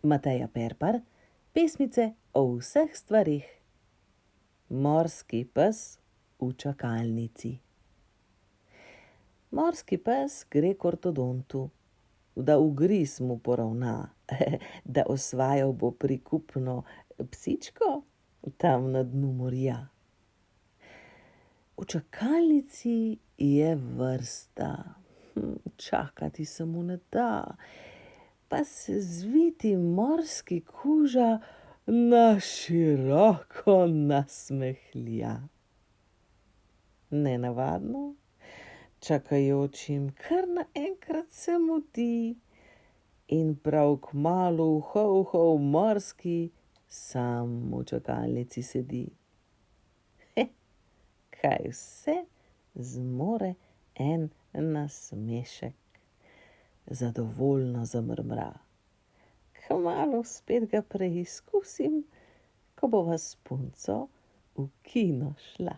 Mateja Perpar, pesmice o vseh stvareh. Morski pes v čakalnici. Morski pes gre k ortodontu, da ugriz mu poravna, da osvajal bo prikupno psičko tam na dnu morja. V čakalnici je vrsta, čakati se mu ne da, pa se zviti morski kuža na široko nasmehlja. Nenavadno, čakajočim kar naenkrat se mudi in prav kmalu morski sam v čakalnici sedi. Kaj vse zmore en nasmešek. Zadovoljno zamrmra. Kmalu spet ga preizkusim, ko bova s punco v kino šla.